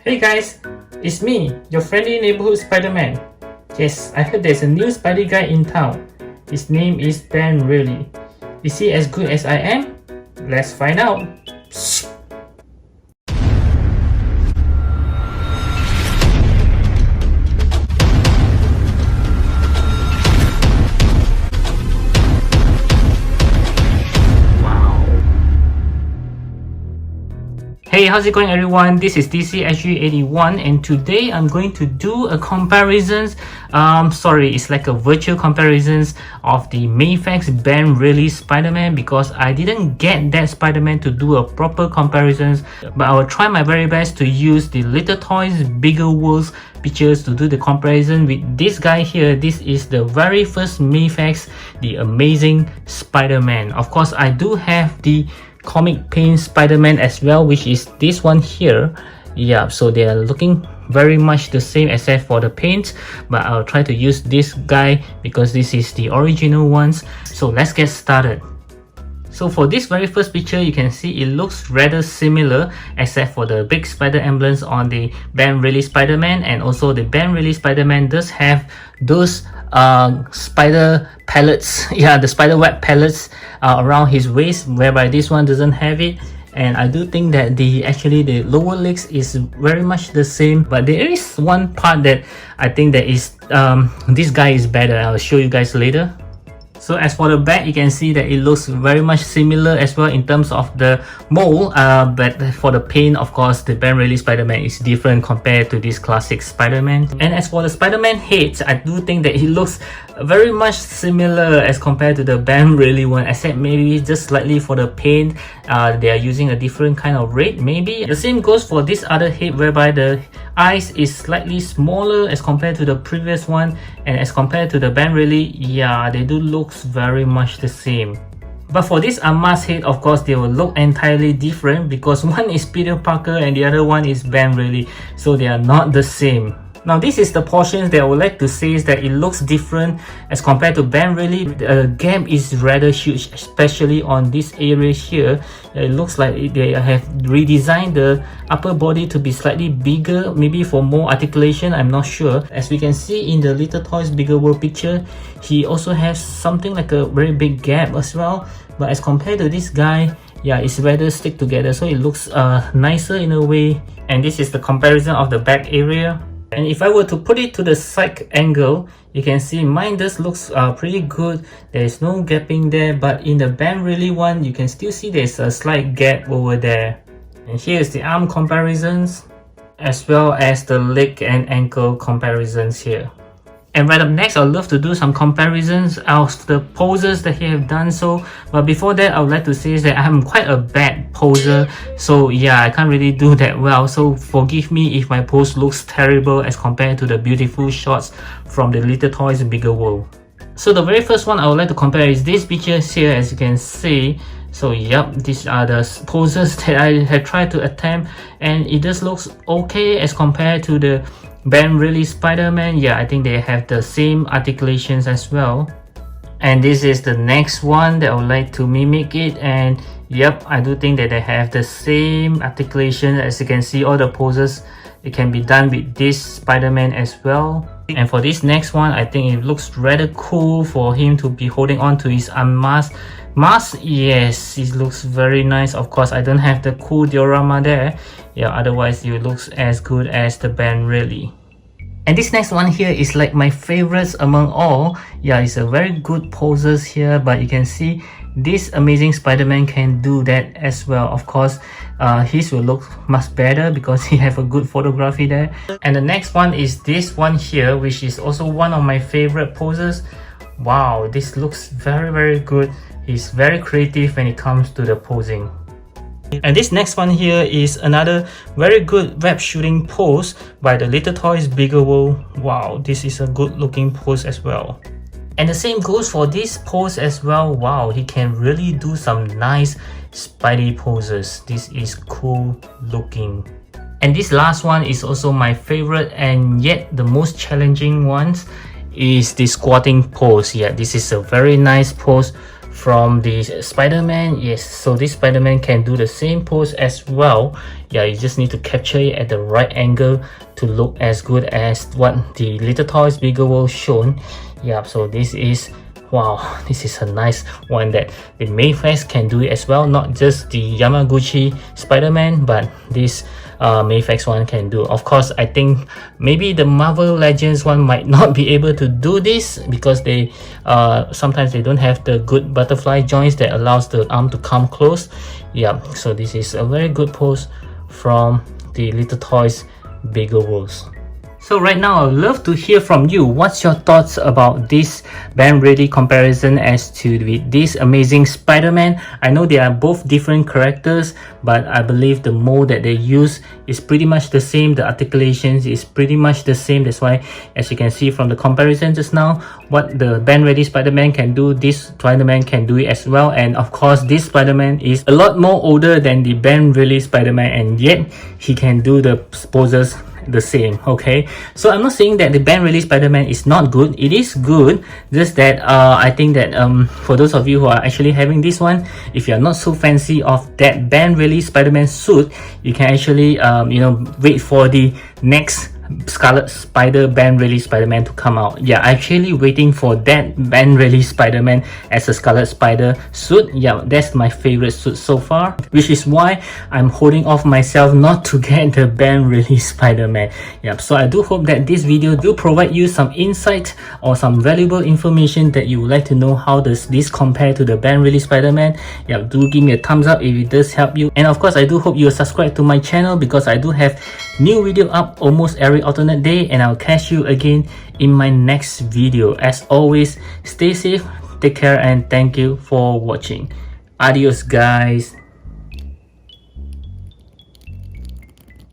Hey guys, it's me, your friendly neighborhood Spider-Man. Yes, I heard there's a new Spidey guy in town. His name is Reilly. Is he as good as I am? Let's find out. Hey, how's it going everyone? This is DCSG81 and today I'm going to do a comparisons, it's like a virtual comparisons of the Mafex Reilly Spider-Man because I didn't get that Spider-Man to do a proper comparisons, but I will try my very best to use the Little Toys Bigger Worlds pictures to do the comparison with this guy here. This is the very first Mafex, the Amazing Spider-Man. Of course, I do have the comic paint Spider-Man as well, which is this one here. Yeah, so they are looking very much the same except for the paint, but I'll try to use this guy because this is the original ones. So let's get started. So for this very first picture, you can see it looks rather similar except for the big spider emblems on the Reilly Spider-Man, and also the Reilly Spider-Man does have those spider pellets, yeah, the spider web pellets around his waist, whereby this one doesn't have it. And I do think that the lower legs is very much the same, but there is one part that I think that is this guy is better. I'll show you guys later. So as for the back, you can see that it looks very much similar as well in terms of the mold, but for the paint, of course, the Reilly Spider-Man is different compared to this classic Spider-Man. And as for the Spider-Man heads, I do think that it looks very much similar as compared to the Reilly one, except maybe just slightly for the paint, they are using a different kind of red maybe. The same goes for this other head, whereby the eyes is slightly smaller as compared to the previous one, and as compared to the Reilly, yeah, they do look very much the same. But for this unmasked head, of course, they will look entirely different because one is Peter Parker and the other one is Reilly, so they are not the same. Now this is the portions that I would like to say is that it looks different as compared to Reilly. The gap is rather huge, especially on this area here. It looks like they have redesigned the upper body to be slightly bigger, maybe for more articulation, I'm not sure. As we can see in the Little Toys Bigger World picture, he also has something like a very big gap as well. But as compared to this guy, yeah, it's rather stick together, so it looks nicer in a way. And this is the comparison of the back area. And if I were to put it to the side angle, you can see mine does looks pretty good. There is no gapping there, but in the Reilly one, you can still see there's a slight gap over there. And here's the arm comparisons, as well as the leg and ankle comparisons here. And right up next, I'd love to do some comparisons of the poses that he have done so. But before that, I would like to say that I'm quite a bad poser. So yeah, I can't really do that well. So forgive me if my pose looks terrible as compared to the beautiful shots from the Little Toys Bigger World. So the very first one I would like to compare is this picture here, as you can see. So yep, these are the poses that I had tried to attempt, and it just looks okay as compared to the Reilly Spider-Man. Yeah, I think they have the same articulations as well. And this is the next one that I would like to mimic it, and yep, I do think that they have the same articulation. As you can see, all the poses, it can be done with this Spider-Man as well. And for this next one, I think it looks rather cool for him to be holding on to his unmasked mask. Yes, it looks very nice. Of course, I don't have the cool diorama there. Yeah, otherwise it looks as good as the Reilly. And this next one here is like my favorites among all. Yeah, it's a very good poses here, but you can see this Amazing Spider-Man can do that as well. Of course, his will look much better because he have a good photography there. And the next one is this one here, which is also one of my favorite poses. Wow, this looks very good. He's very creative when it comes to the posing. And this next one here is another very good web shooting pose by the Little Toys Bigger World. Wow, this is a good looking pose as well. And the same goes for this pose as well. Wow, he can really do some nice Spidey poses. This is cool looking. And this last one is also my favorite, and yet the most challenging ones is the squatting pose. Yeah, this is a very nice pose from the Spider-Man. Yes, so this Spider-Man can do the same pose as well. Yeah, you just need to capture it at the right angle to look as good as what the Little Toys Bigger World shown. Yeah, so this is, wow, this is a nice one that the Mafex can do it as well. Not just the Yamaguchi Spider-Man, but this Mafex one can do. Of course, I think maybe the Marvel Legends one might not be able to do this because they sometimes they don't have the good butterfly joints that allows the arm to come close. Yeah, so this is a very good pose from the Little Toys Bigger Worlds. So right now, I'd love to hear from you. What's your thoughts about this Ben Reilly comparison as to this amazing Spider-Man? I know they are both different characters, but I believe the mold that they use is pretty much the same. The articulations is pretty much the same. That's why, as you can see from the comparison just now, what the Ben Reilly Spider-Man can do, this Spider-Man can do it as well. And of course, this Spider-Man is a lot more older than the Ben Reilly Spider-Man, and yet he can do the poses the same. Okay, so I'm not saying that the Ben Reilly Spider-Man is not good. It is good, just that I think that for those of you who are actually having this one, if you're not so fancy of that Ben Reilly Spider-Man suit, you can actually you know, wait for the next Scarlet Spider Ben Reilly Spider-Man to come out. Yeah, actually waiting for that Ben Reilly Spider-Man as a Scarlet Spider suit. Yeah, that's my favorite suit so far, which is why I'm holding off myself not to get the Ben Reilly Spider-Man. Yeah, so I do hope that this video do provide you some insight or some valuable information that you would like to know. How does this compare to the Ben Reilly Spider-Man? Yeah, do give me a thumbs up if it does help you. And of course, I do hope you subscribe to my channel because I do have new video up almost every alternate day, and I'll catch you again in my next video. As always, stay safe, take care, and thank you for watching. Adios guys.